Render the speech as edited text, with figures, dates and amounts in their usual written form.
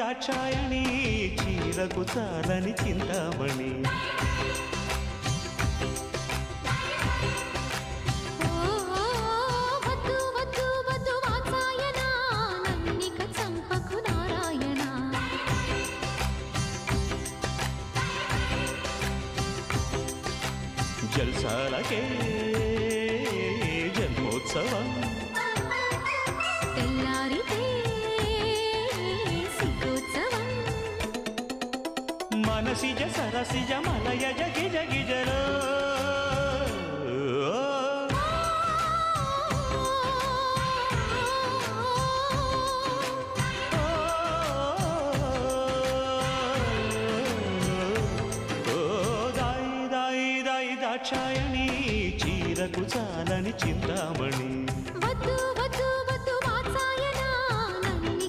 దాక్షాయణి చీరకు చాలని చింతామణి జల్సాలకే జన్మోత్సవం తెల్లారితే సిగ్గోత్సవం మనసిజ సరసిజ మలయజ గిజ గిజలో దాక్షాయణి చీరకు చాలని చింతామణి